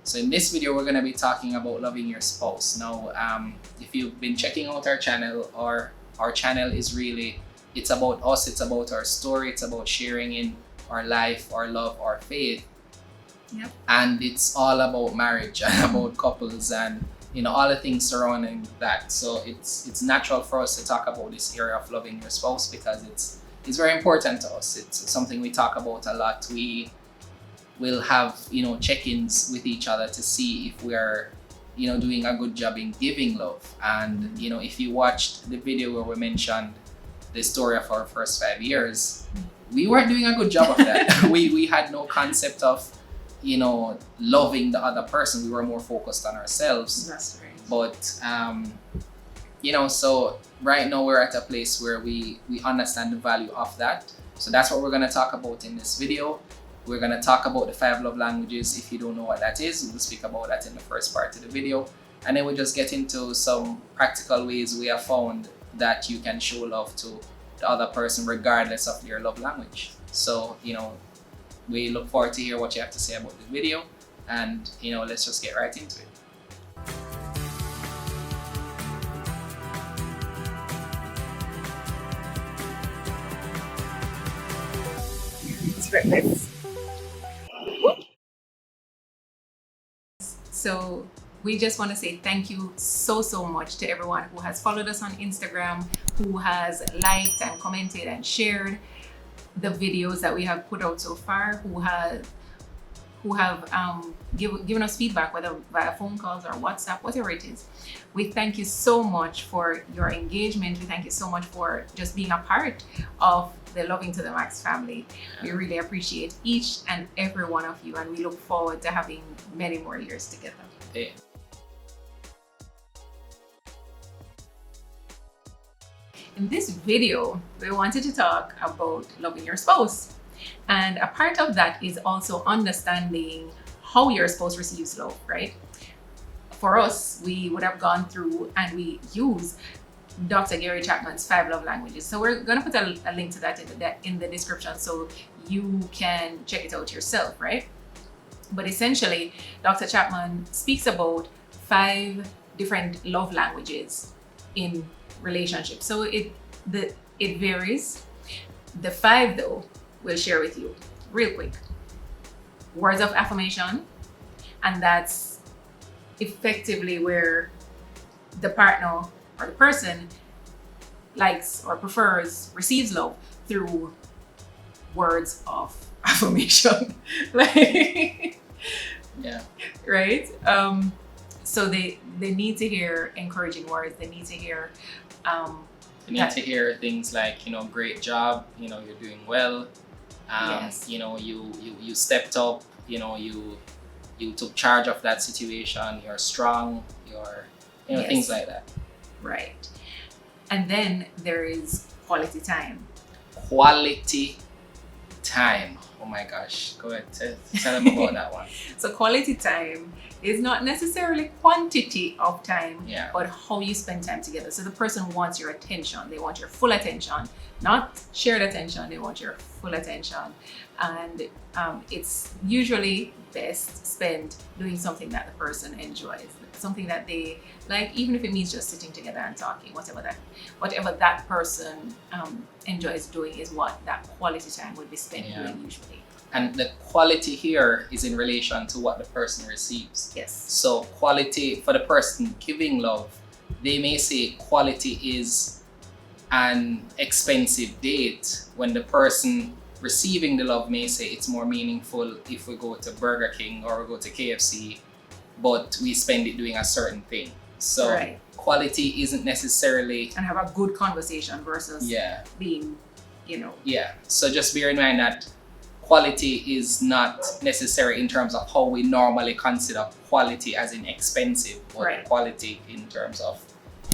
So in this video, we're going to be talking about loving your spouse. Now, if you've been checking out our channel, our channel is really, it's about us, it's about our story, it's about sharing in our life, our love, our faith. Yep. And it's all about marriage and about couples and all the things surrounding that. So it's natural for us to talk about this area of loving your spouse because it's very important to us. It's something we talk about a lot. We will have check-ins with each other to see if we're doing a good job in giving love. And if you watched the video where we mentioned the story of our first 5 years, we weren't doing a good job of that. we had no concept of loving the other person. We were more focused on ourselves. That's right. But so right now we're at a place where we understand the value of that. So that's what we're going to talk about in this video. We're going to talk about the 5 love languages. If you don't know what that is, we'll speak about that in the first part of the video. And then we'll just get into some practical ways we have found that you can show love to the other person regardless of their love language. So, we look forward to hear what you have to say about this video. And, let's just get right into it. So we just want to say thank you so much to everyone who has followed us on Instagram, who has liked and commented and shared the videos that we have put out so far, who have given us feedback, whether via phone calls or WhatsApp, whatever it is. We thank you so much for your engagement. We thank you so much for just being a part of the Loving to the Macks family. We really appreciate each and every one of you, and we look forward to having many more years together. Yeah. In this video, we wanted to talk about loving your spouse. And a part of that is also understanding how your spouse receives love, right? For us, we would have gone through and we use Dr. Gary Chapman's 5 love languages. So we're going to put a link to that in the description so you can check it out yourself, right? But essentially, Dr. Chapman speaks about 5 different love languages in relationships. So it varies. The 5 though, we'll share with you real quick. Words of affirmation, and that's effectively where the partner or the person likes or prefers, receives love through words of affirmation. Yeah. Right? So they need to hear encouraging words. They need to hear You need to hear things like, great job, you're doing well. Yes. You stepped up, you took charge of that situation, you're strong, Yes. things like that. Right. And then there is quality time. Quality time. Oh my gosh. Go ahead, tell them about that one. So quality time is not necessarily quantity of time, Yeah. but how you spend time together. So the person wants your attention. They want your full attention, not shared attention. They want your full attention. And it's usually best spent doing something that the person enjoys, something that they like, even if it means just sitting together and talking, whatever that person enjoys doing is what that quality time would be spent doing usually. And the quality here is in relation to what the person receives. Yes. So quality for the person giving love, they may say quality is an expensive date, when the person receiving the love may say it's more meaningful if we go to Burger King or we go to KFC, but we spend it doing a certain thing. So Right. quality isn't necessarily, And have a good conversation versus being, yeah. So just bear in mind that quality is not necessary in terms of how we normally consider quality as in expensive, but Right. quality in terms of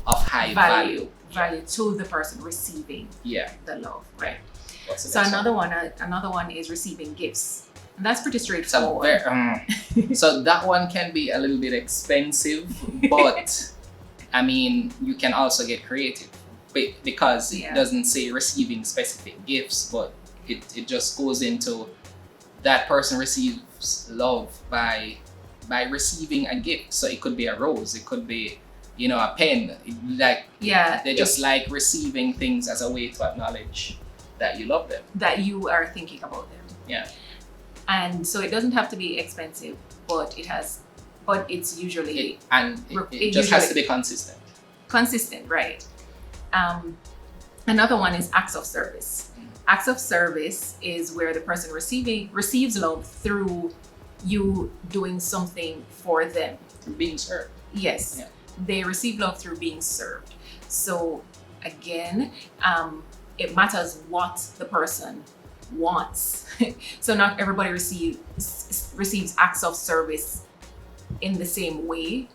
high value. value to the person receiving Yeah. the love, right? What's the So next another one is receiving gifts, and that's pretty So, straightforward. so that one can be a little bit expensive, but I mean, you can also get creative because it doesn't say receiving specific gifts, but it just goes into that person receives love by by receiving a gift. So it could be a rose, it could be, you know, a pen. Like, Yeah. they just like receiving things as a way to acknowledge that you love them. That you are thinking about them. Yeah. And so it doesn't have to be expensive, but it's usually It just has to be consistent. consistent, right? Another one is acts of service. Acts of service is where the person receives love through you doing something for them. Being served. Yes. Yeah. They receive love through being served. So again, it matters what the person wants. So not everybody receives acts of service in the same way.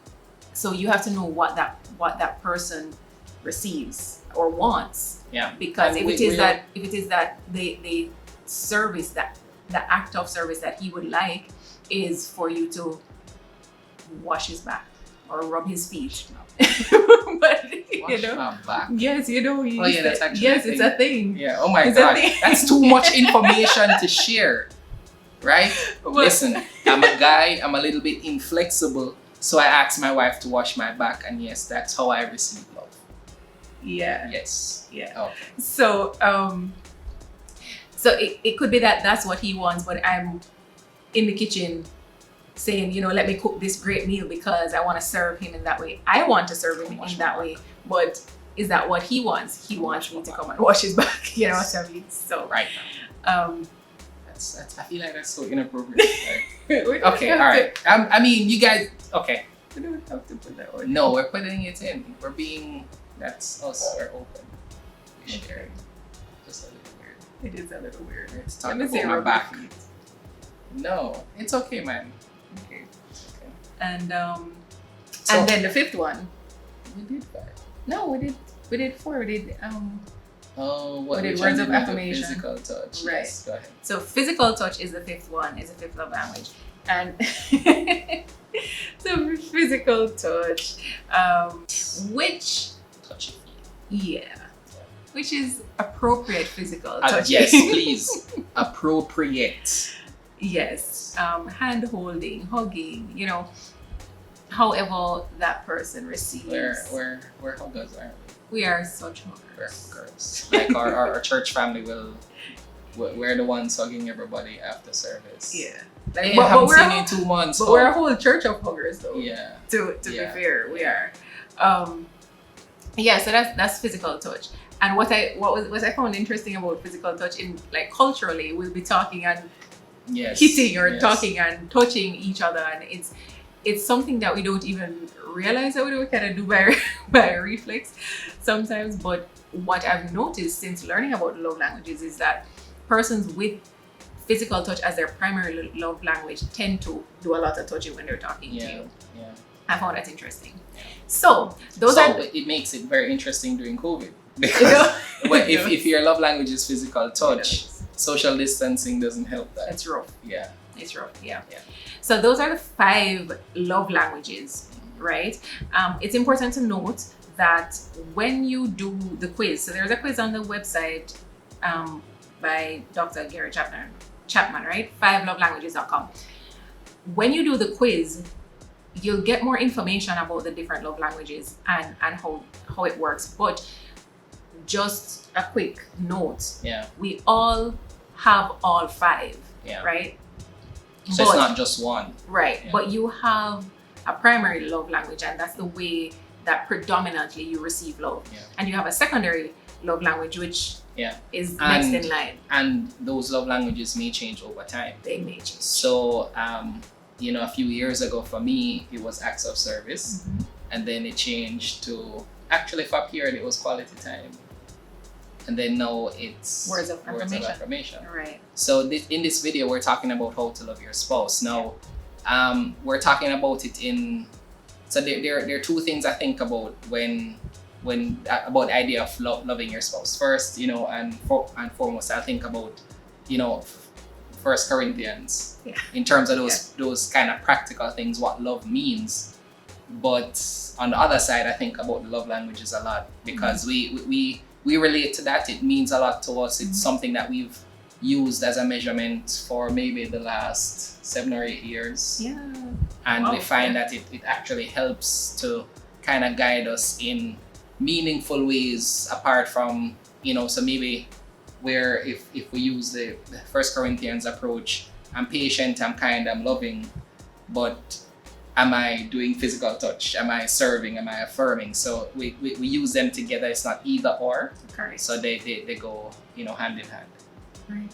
So you have to know what that person receives or wants. Yeah. Because And if it is that the service, that the act of service that he would like is for you to wash his back or rub his feet. But Wash my back. yes, Oh yeah, that's actually yes, a it's thing. a thing. Yeah. Oh my It's a god, thing. that's too much information to share, right? But- Listen, I'm a guy. I'm a little bit inflexible, so I asked my wife to wash my back, and yes, that's how I receive love. Yeah. Yes. Yeah. Okay. So so it could be that that's what he wants, but I'm in the kitchen saying, you know, let me cook this great meal because I want to serve him in that way. I want to serve him in that way, but is that what he wants? He wants me to come and wash his back, you know what I mean? So Right. That's I feel like that's so inappropriate. Like, okay. All right. I mean, you guys. Okay. We don't have to put that on. No, we're putting it in. We're being. That's us. We're open. We share. Just a little weird. It is a little weird. Let's Let talk me say about my rub back. your feet. No, it's okay, man. Okay. Okay. And So- and then the fifth one. We did that. No, we did four. We did Oh, what We did which words one of did we do? affirmation. Physical touch. Right. Yes, go ahead. so physical touch is the fifth one, is the fifth love language. And so physical touch, which Touchy. yeah, which is appropriate physical Uh, touch. yes, please. Appropriate. Yes, hand holding, hugging, you know, however that person receives. We're huggers, aren't We are such we? We're huggers. huggers. Like our church family we're the ones hugging everybody after service. Yeah. Hey, Like, I haven't we're seen a you in 2 months. but we're a whole church of huggers though. Yeah. To Yeah. be fair, we are. Yeah, so that's physical touch. And what I found interesting about physical touch, in like culturally, we'll be talking and Yes. hitting or yes. talking and touching each other, and it's something that we don't even realize that we do. We kind of do by reflex sometimes. But what I've noticed since learning about love languages is that persons with physical touch as their primary love language tend to do a lot of touching when they're talking to Yeah. you. Yeah. I found that interesting. So those are it makes it very interesting during COVID You because know? well, You know? if your love language is physical touch, social distancing doesn't help that. It's rough. Yeah. It's rough. Yeah. Yeah. So those are the 5 love languages, right? It's important to note that when you do the quiz, so there's a quiz on the website by Dr. Gary Chapman, right? 5lovelanguages.com. When you do the quiz, you'll get more information about the different love languages and how it works. But just a quick note, Yeah. we all have all 5, Yeah. right? So it's not just one. Right, Yeah. but you have a primary love language, and that's the way that predominantly you receive love. Yeah. And you have a secondary love language, which Yeah. is And- next in line. And those love languages may change over time. They may change. So, a few years ago for me, it was acts of service. Mhm. And then it changed to, actually for a period, it was quality time. And then now it's Words of affirmation. affirmation. Right. So in this video, we're talking about how to love your spouse. Now, we're talking about it in, so there are 2 things I think about when about the idea of loving your spouse. First, and foremost, I think about, 1 Corinthians, Yeah. in terms of those kind of practical things, what love means. But on the other side, I think about the love languages a lot because we relate to that. It means a lot to us. It's something that we've used as a measurement for maybe the last 7 or 8 years. Yeah. and Wow, we find yeah. that it actually helps to kind of guide us in meaningful ways apart from, so maybe where if we use the First Corinthians approach, I'm patient, I'm kind, I'm loving, but am I doing physical touch? Am I serving? Am I affirming? So we use them together. It's not either or. Correct. So they go, hand in hand. Right.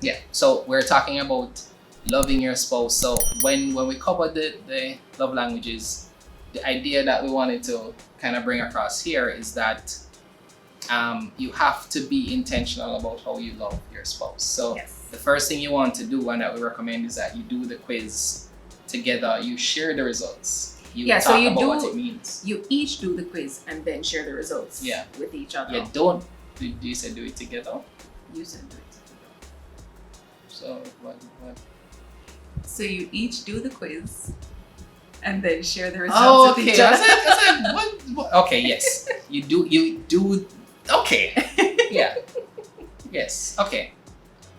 Yeah. So we're talking about loving your spouse. So when we covered the love languages, the idea that we wanted to kind of bring across here is that you have to be intentional about how you love your spouse. So Yes. the first thing you want to do, and that we recommend, is that you do the quiz together. You share the results. You Yeah, talk so you about do- what it means. You each do the quiz and then share the results. Yeah. With each other. Yeah, don't. Do you say do it together? You said do it. So what? So you each do the quiz and then share the results Oh, with okay. each I other. said, what? Okay, yes. You do. Okay. Yeah. Yes. Okay.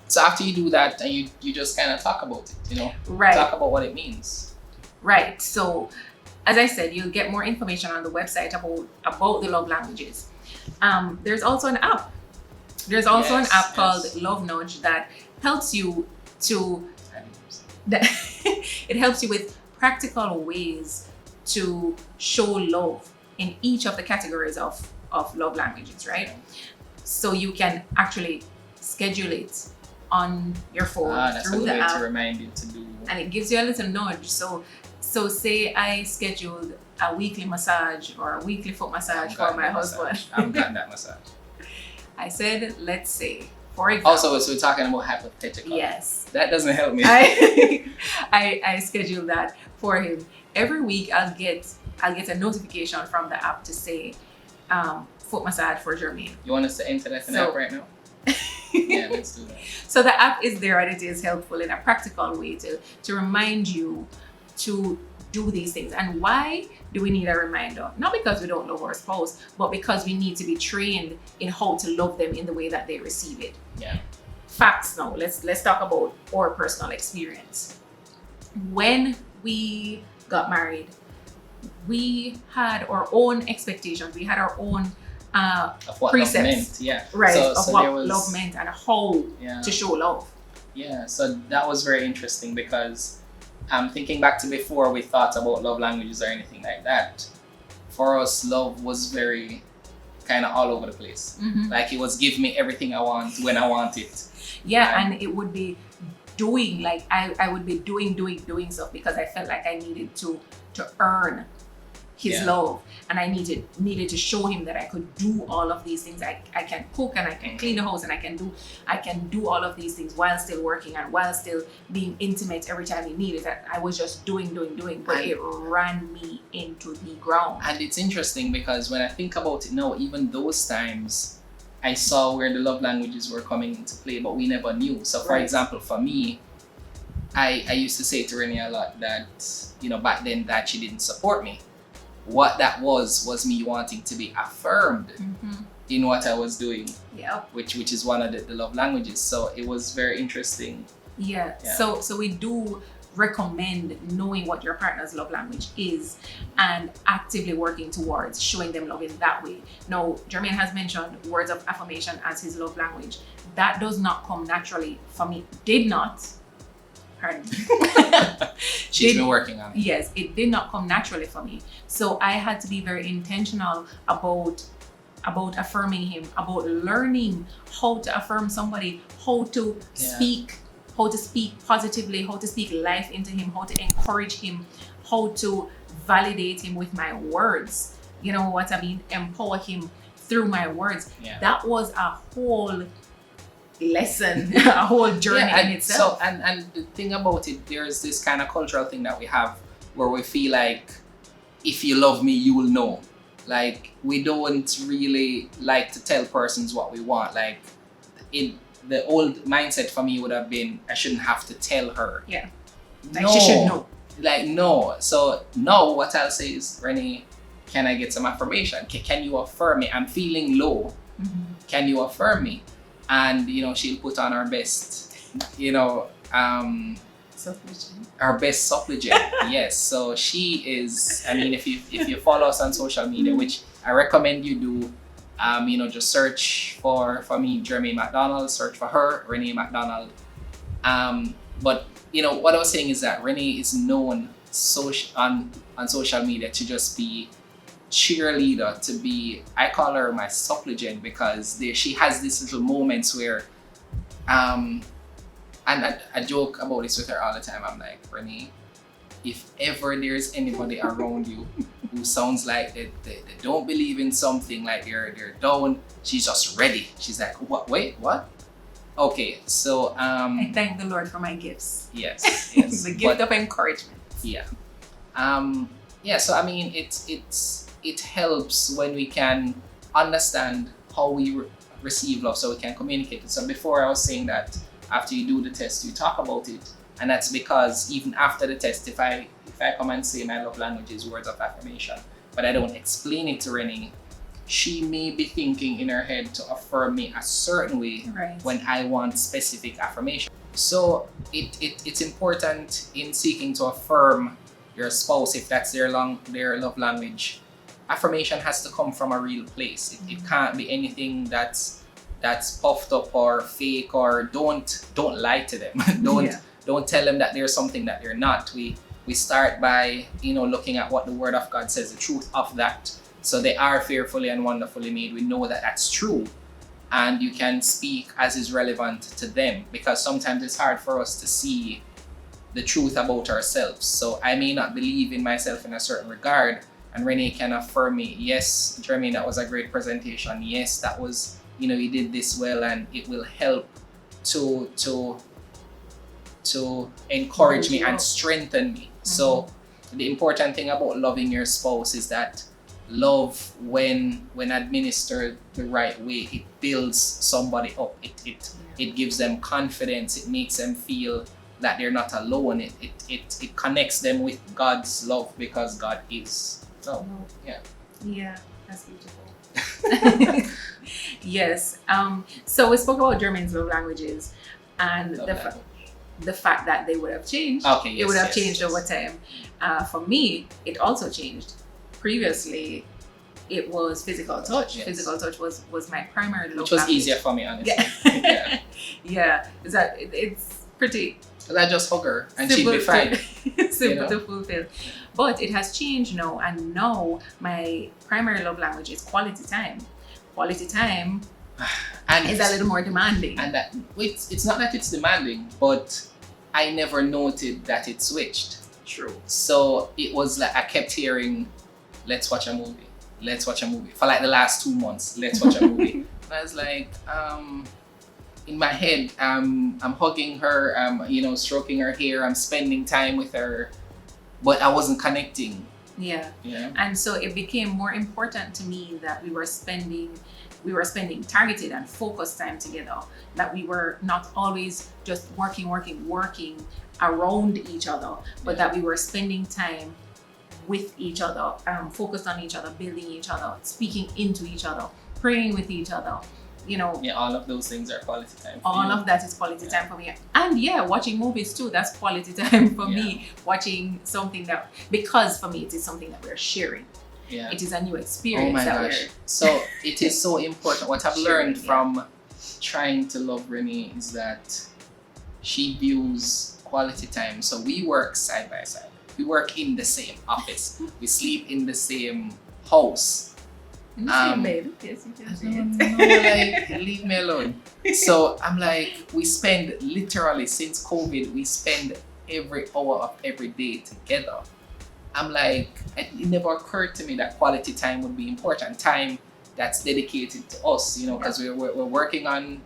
So after you do that, and you just kind of talk about it, Right. talk about what it means. Right. So, as I said, you'll get more information on the website about the love languages. There's also an app. There's also an Yes, app called yes. Love Nudge that helps you to it helps you with practical ways to show love in each of the categories of love languages, right? So you can actually schedule it on your phone That's a through good the way app, to remind you to do. and it gives you a little nudge. So say I scheduled a weekly massage or a weekly foot massage for my husband. I haven't gotten that massage. I said, let's say, for example. Also, so we're talking about hypothetical. Yes. That doesn't help me. I schedule that for him. Every week I'll get a notification from the app to say foot massage for Jermaine. You want us to enter that in So- app right now? Yeah, let's do that. So the app is there and it is helpful in a practical way to remind you to do these things. And why do we need a reminder? Not because we don't love our spouse, but because we need to be trained in how to love them in the way that they receive it. Yeah. Facts now. Let's talk about our personal experience. When we got married, we had our own expectations. We had our own Of what precepts. love meant. Yeah. right So, of so what there was, love meant and how Yeah. to show love. Yeah. So that was very interesting because thinking back to before we thought about love languages or anything like that, for us, love was very kind of all over the place. Like it was give me everything I want when I want it. Yeah, Right. and it would be doing, like I would be doing stuff because I felt like I needed to earn his Yeah. love, and I needed to show him that I could do all of these things. I can cook and I can clean the house and I can do all of these things while still working and while still being intimate every time he needed. That I was just doing, but And- it ran me into the ground. And it's interesting because when I think about it now, even those times, I saw where the love languages were coming into play, but we never knew. So, for Right. example, for me, I used to say to Renee a lot that, back then that she didn't support me. What that was me wanting to be affirmed in what I was doing, Yeah. which is one of the love languages. So it was very interesting. Yeah. Yeah. So we do recommend knowing what your partner's love language is and actively working towards showing them love in that way. Now, Jermaine has mentioned words of affirmation as his love language. That does not come naturally for me. Did not. Pardon me. She's Did- been working on it. Yes, it did not come naturally for me. So I had to be very intentional about affirming him, about learning how to affirm somebody, how to speak positively, how to speak life into him, how to encourage him, how to validate him with my words. You know what I mean? Empower him through my words. Yeah. That was a whole lesson, a whole journey Yeah, in and itself. so and the thing about it, there's this kind of cultural thing that we have where we feel like if you love me, you will know. Like we don't really like to tell persons what we want. Like in the old mindset for me would have been I shouldn't have to tell her. Yeah. Like she should know. Like no. So now what I'll say is, Renee, can I get some affirmation? Can you affirm me? I'm feeling low. Can you affirm me? And she'll put on her best you know, Supplicant. our best supplicant. Yes. So she is. I mean, if you follow us on social media, which I recommend you do, just search for me, Jeremy McDonald. Search for her, Renee McDonald. But what I was saying is that Renee is known on social media to just be cheerleader, to be, I call her my supplicant, because she has these little moments where and I joke about this with her all the time. I'm like, Renee, if ever there's anybody around you who sounds like they don't believe in something, like they're down, she's just ready. She's like, what? Wait, what? Okay, so I thank the Lord for my gifts. yes, The gift of encouragement. yeah, so I mean, it helps when we can understand how we receive love, so we can communicate it. So before I was saying that after you do the test, you talk about it, and that's because even after the test, if I come and say my love language is words of affirmation, but I don't explain it to Renee, she may be thinking in her head to affirm me a certain way Right. when I want specific affirmation. So it's important in seeking to affirm your spouse, if that's their love language. Affirmation has to come from a real place. It can't be anything that's puffed up or fake, or don't lie to them. Don't tell them that they're something that they're not. We start by looking at what the Word of God says, the truth of that. So they are fearfully and wonderfully made. We know that that's true, and you can speak as is relevant to them, because sometimes it's hard for us to see the truth about ourselves. So I may not believe in myself in a certain regard, and Renee can affirm me, yes, Jeremy, that was a great presentation. Yes, that was, you did this well, and it will help to encourage me and strengthen me. So the important thing about loving your spouse is that love, when administered the right way, it builds somebody up. It gives them confidence. It makes them feel that they're not alone. It connects them with God's love, because God is. So Yeah, that's beautiful. Yes. So we spoke about German's love languages, and the fact that they would have changed. Okay, yes, it would have yes, changed yes. over time. For me, it also changed. Previously, it was physical touch. Yes. Physical touch was my primary love Which was language. easier for me, honestly. Yeah. Yeah. It's pretty Because I just hug her and she'd simple be fine. simple to fulfill. But it has changed now, and now my primary love language is quality time. Quality time And is a little more demanding. And that it's not that it's demanding, but I never noted that it switched. True. So it was like I kept hearing, let's watch a movie. Let's watch a movie. For like the last 2 months, let's watch a movie. And I was like, in my head, I'm hugging her, stroking her hair, I'm spending time with her, but I wasn't connecting. Yeah. Yeah. And so it became more important to me that we were spending targeted and focused time together, that we were not always just working around each other, but that we were spending time with each other, focused on each other, building each other, speaking into each other, praying with each other. Yeah, all of those things are quality time. All of that is quality time for me. And watching movies too, that's quality time for me. Watching something because for me it is something that we're sharing. Yeah. It is a new experience. Oh my gosh. So it is so important. What I've learned from trying to love Renee is that she views quality time. So we work side by side. We work in the same office. We sleep in the same house. Babe. Yes, you can say it. No, leave me alone. So I'm like, we spend literally since COVID, we spend every hour of every day together. I'm like, it never occurred to me that quality time would be important. Time that's dedicated to us, because we're working on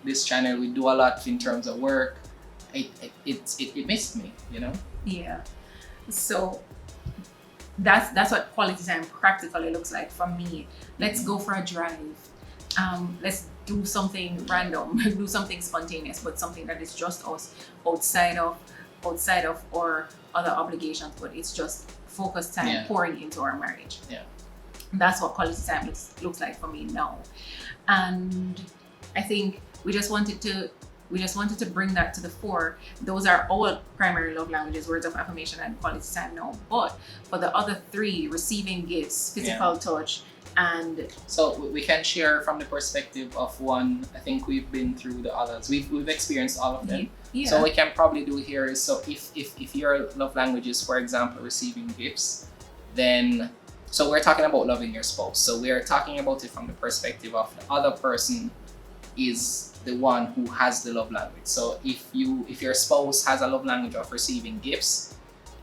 this channel. We do a lot in terms of work. It missed me, Yeah. So that's what quality time practically looks like for me. Let's go for a drive. Let's do something random, do something spontaneous, but something that is just us, outside of our other obligations, but it's just focused time pouring into our marriage. Yeah. That's what quality time looks like for me now. And I think we just wanted to bring that to the fore. Those are our primary love languages: words of affirmation and quality time now. But for the other three, receiving gifts, physical touch, and so we can share from the perspective of one. I think we've been through the others. We've experienced all of them. yeah. So what we can probably do here is, so if your love language is, for example, receiving gifts, then so we're talking about loving your spouse. So we're talking about it from the perspective of the other person is the one who has the love language. So if your spouse has a love language of receiving gifts,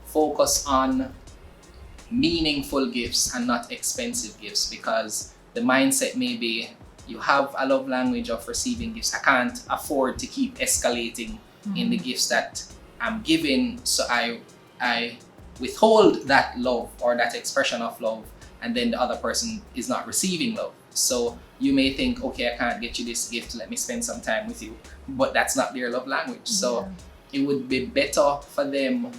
focus on meaningful gifts and not expensive gifts, because the mindset may be you have a love language of receiving gifts. I can't afford to keep escalating in the gifts that I'm giving, so I withhold that love or that expression of love, and then the other person is not receiving love. So you may think, okay, I can't get you this gift, let me spend some time with you, but that's not their love language. So it would be better for them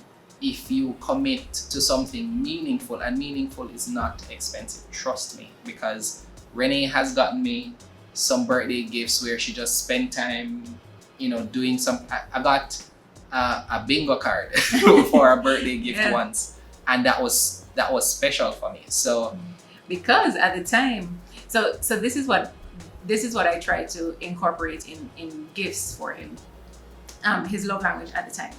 if you commit to something meaningful, and meaningful is not expensive, trust me, because Renee has gotten me some birthday gifts where she just spent time, doing some. I got a bingo card for a birthday gift once, and that was special for me. So because at the time, so this is what I try to incorporate in gifts for him. His love language at the time.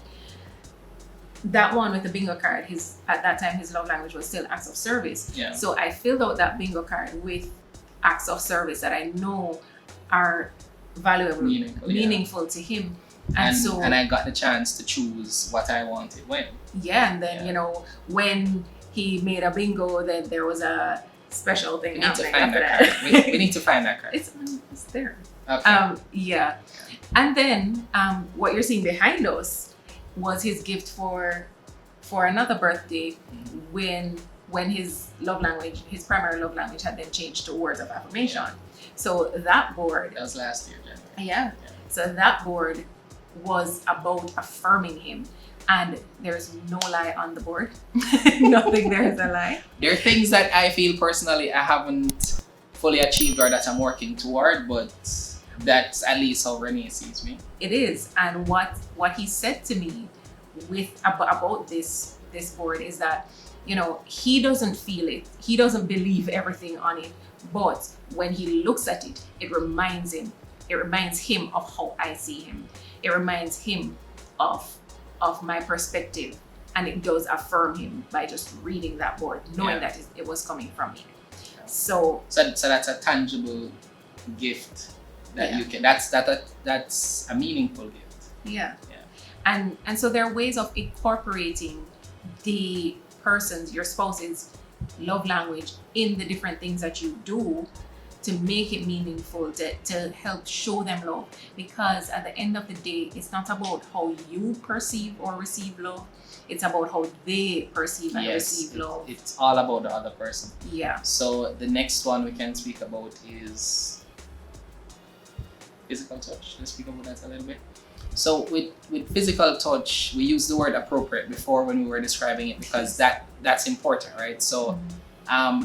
That one with the bingo card, at that time his love language was still acts of service. Yeah. So I filled out that bingo card with acts of service that I know are valuable, meaningful to him. And I got the chance to choose what I wanted when. Yeah, and then when he made a bingo, then there was a special thing happening after that. We need to find that card. It's there. Okay. Yeah. And then what you're seeing behind us was his gift for another birthday when his love language, his primary love language, had then changed to words of affirmation. So that board. That was last year, January. Yeah. So that board was about affirming him. And there's no lie on the board. Nothing there is a lie. There are things that I feel personally I haven't fully achieved or that I'm working toward, but that's at least how Renee sees me. It is. And what he said to me about this board is that, he doesn't feel it. He doesn't believe everything on it. But when he looks at it, it reminds him of how I see him. It reminds him of my perspective, and it does affirm him by just reading that board, knowing that it was coming from me. So that's a tangible gift that you can. That's a meaningful gift. Yeah. And so there are ways of incorporating the person's, your spouse's love language in the different things that you do to make it meaningful, to help show them love. Because at the end of the day, it's not about how you perceive or receive love. It's about how they perceive and receive love. It's all about the other person. Yeah. So the next one we can speak about is physical touch. Let's speak about that a little bit. So with physical touch, we use the word appropriate before when we were describing it, because that's important, right? So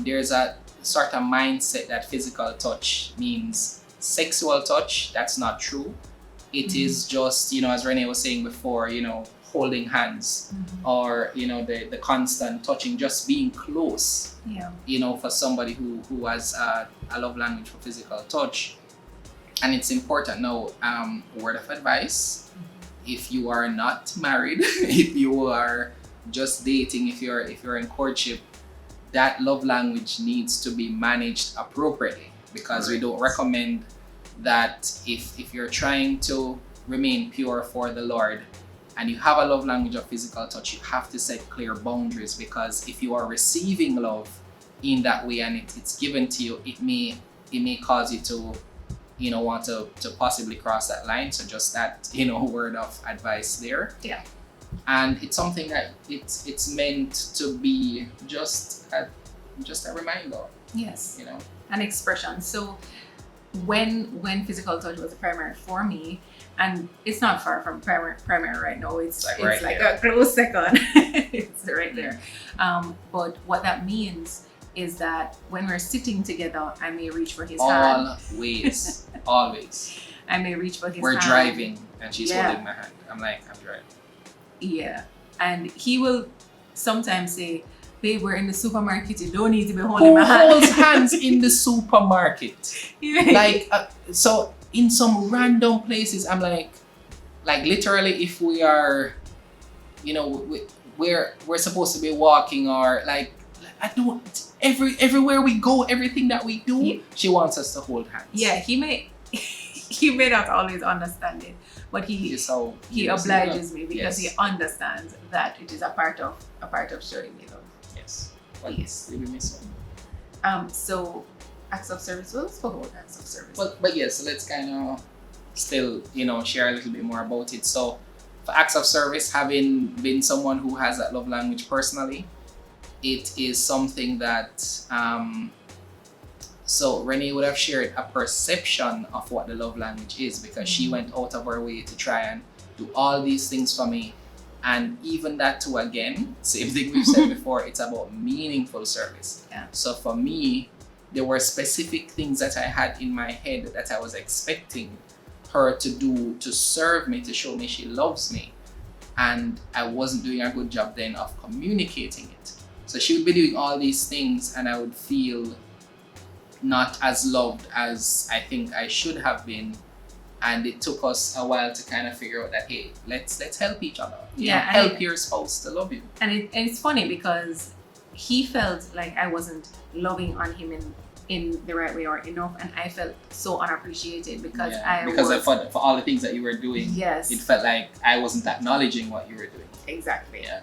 there's a sort of mindset that physical touch means sexual touch. That's not true. It is just, as Renee was saying before, holding hands or, the constant touching, just being close, for somebody who has a love language for physical touch. And it's important now, word of advice, if you are not married, if you are just dating, if you're in courtship, that love language needs to be managed appropriately, because we don't recommend that if you're trying to remain pure for the Lord and you have a love language of physical touch, you have to set clear boundaries, because if you are receiving love in that way and it's given to you, it may cause you to want to possibly cross that line. So just that word of advice there. Yeah. And it's something that it's meant to be just a reminder. Yes. An expression. So when physical touch was a primary for me, and it's not far from primary right now, it's like a close second. It's right there. But what that means is that when we're sitting together, I may reach for his hand. Always. I may reach for his We're hand. driving and she's Yeah. holding my hand. I'm like, I'm driving. Yeah. And he will sometimes say, babe, we're in the supermarket, you don't need to be holding Who my hand. holds hands in the supermarket? Like, so in some random places, I'm like literally, if we are, you know, we're supposed to be walking, or like, I don't, everywhere we go, everything that we do, Yeah. she wants us to hold hands. Yeah, he may not always understand it, but he So he obliges me because Yes. he understands that it is a part of showing me love. Yes. Well, Yes. we miss one. So acts of service. We'll spoke about acts of service. But yes, so let's kind of still, share a little bit more about it. So for acts of service, having been someone who has that love language personally, it is something that so Renee would have shared a perception of what the love language is, because she went out of her way to try and do all these things for me. And even that too, again, same thing we've said before, it's about meaningful service. Yeah. So for me, there were specific things that I had in my head that I was expecting her to do to serve me, to show me she loves me. And I wasn't doing a good job then of communicating it. So she would be doing all these things and I would feel not as loved as I think I should have been. And it took us a while to kind of figure out that, hey, let's help each other. Help your spouse to love you. And it's funny because he felt like I wasn't loving on him in the right way or enough, and I felt so unappreciated because for all the things that you were doing, yes, it felt like I wasn't acknowledging what you were doing. Exactly. Yeah.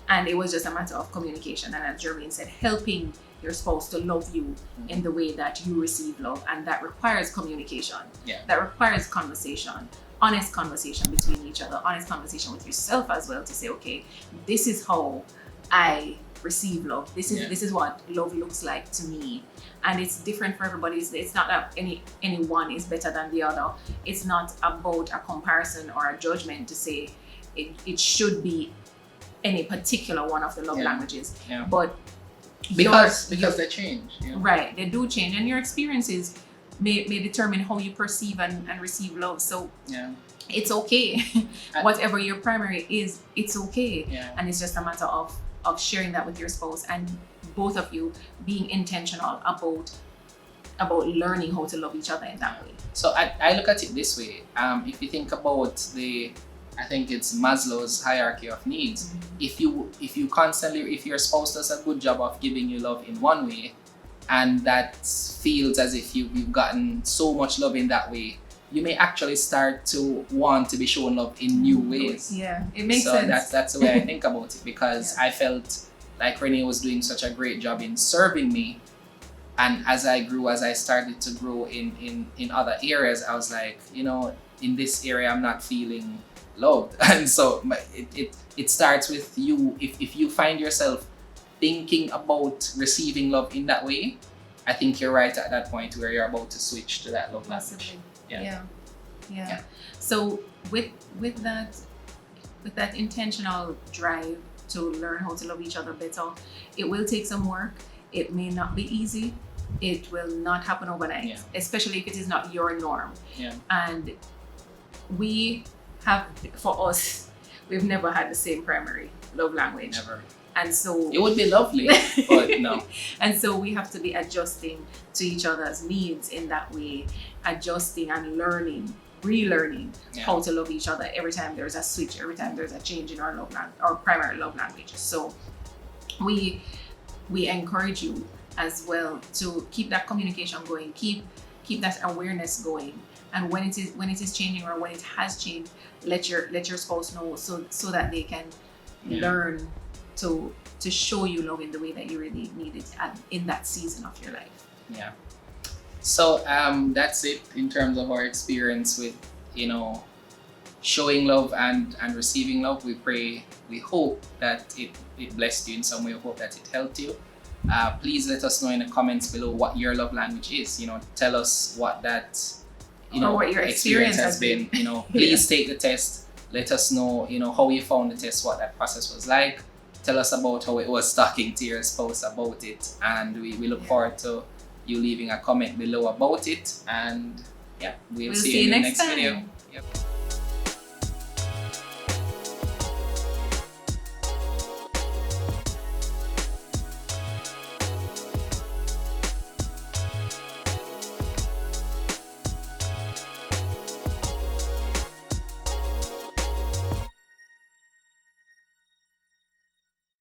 And it was just a matter of communication, and as Jermaine said, helping your spouse to love you in the way that you receive love, and that requires communication. Yeah. That requires conversation, honest conversation between each other, honest conversation with yourself as well, to say, okay, this is how I receive love. This is what love looks like to me. And it's different for everybody. It's not that any one is better than the other. It's not about a comparison or a judgment to say it should be any particular one of the love languages. Yeah. But because they change. Yeah. Right, they do change, and your experiences may determine how you perceive and receive love. So it's okay. Whatever your primary is, it's okay. Yeah. And it's just a matter of sharing that with your spouse, and both of you being intentional about learning how to love each other in that way. So I look at it this way. If you think about I think it's Maslow's hierarchy of needs. Mm-hmm. If your spouse does a good job of giving you love in one way, and that feels as if you've gotten so much love in that way, you may actually start to want to be shown love in new ways. Yeah, it makes sense. So that's the way I think about it, because I felt like Renee was doing such a great job in serving me. And as I started to grow in other areas, I was like, in this area, I'm not feeling loved. And so it starts with you. If you find yourself thinking about receiving love in that way, I think you're right at that point where you're about to switch to that love language. Yeah. So with that intentional drive to learn how to love each other better, it will take some work. It may not be easy. It will not happen overnight, especially if it is not your norm. Yeah. And for us, we've never had the same primary love language. Never. And so it would be lovely, but no. And so we have to be adjusting to each other's needs in that way, adjusting and relearning how to love each other every time there's a switch, every time there's a change in our primary love language. So we encourage you as well to keep that communication going, keep that awareness going. And when it is changing, or when it has changed, let your spouse know so that they can learn to show you love in the way that you really need it in that season of your life. Yeah. So that's it in terms of our experience with showing love and receiving love. We hope that it blessed you in some way. We hope that it helped you. Please let us know in the comments below what your love language is. Tell us what that what your experience has been. Please take the test. Let us know how you found the test, what that process was like. Tell us about how it was talking to your spouse about it, and we look forward to you leaving a comment below about it. And yeah, we'll We'll see see you you in the next next video. time. Yep.